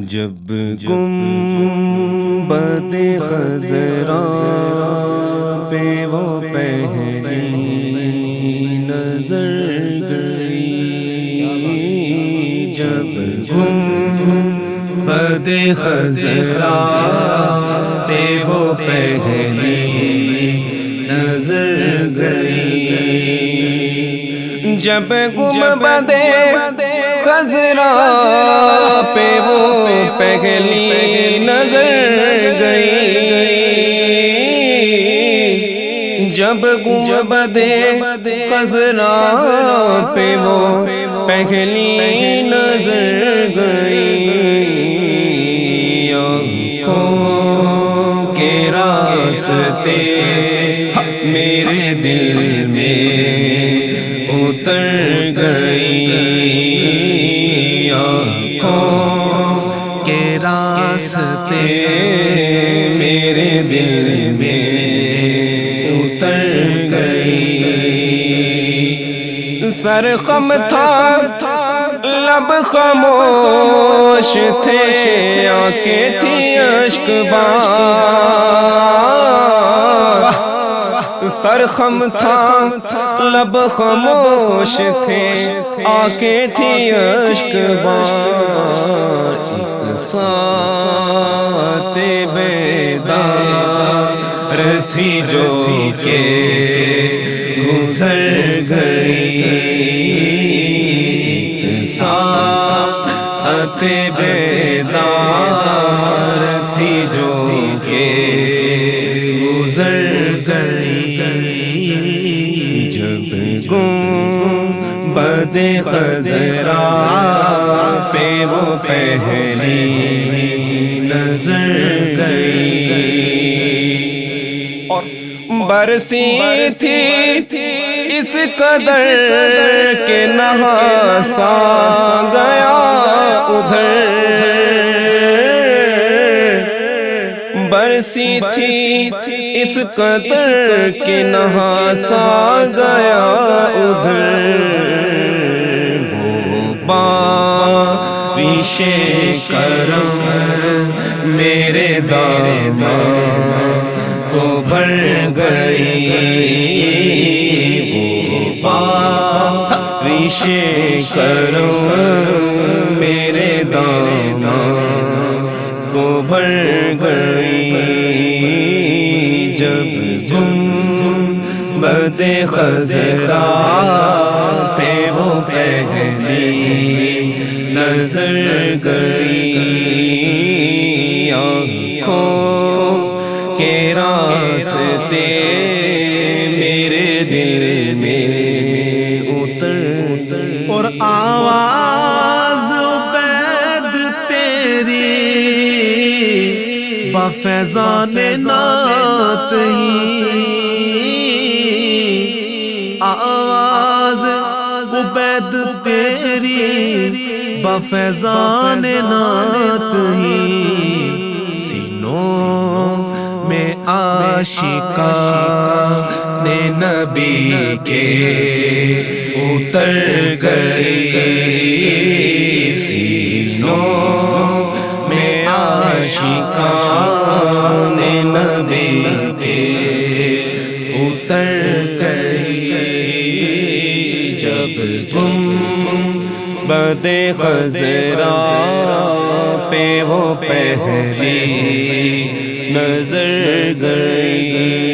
جب گنبد خضرا پہ وہ پہلی نظر گئی، جب گنبد خضرا پہ وہ پہلی نظر گئی، جب گنبد خضرا پہ وہ پہلی نظر گئی، جب گنبد خضرا پہ وہ پہلی نظر گئی، آنکھوں کے راستے میرے دل میں اتر گئی، کے راستے میرے دل میں اتر گئی، سر خم تھا لب خاموش تھے، آنکھیں تھی اشک بار، سر خم تھا لب خاموش تھے، آنکھیں تھی اشک بار، ایک ساتھ بیدار تھی جو کہ گزر گئی، ایک ساتھ بیدار تھی جو کہ گزر گئی، جب گنبد خضرا پہ وہ پہلی نظر گئی، اور برسی تھی اس قدر کہ نہاسا گیا ادھر، برسی تھی اس قدر کہ نہاسا گیا ادھر، وہ بارش کرم میرے دامن کو بھر گئی، وہ بارش کرم میرے دامن کو بھر گئی، جب گنبد خضرا پہ وہ پہلی نظر گئی، آنکھوں کے راستے میرے دل میں اتر، اور آواز عبید تیری بفیضان نعت ہی، آواز عبید تیری بفیضان نعت ہی، سینوں میں عاشقان نبی کے اتر گئی، سینوں میں عاشقان نبی کے اتر گئی، جب گنبد خضرا پہ وہ پہلی نظر گئی۔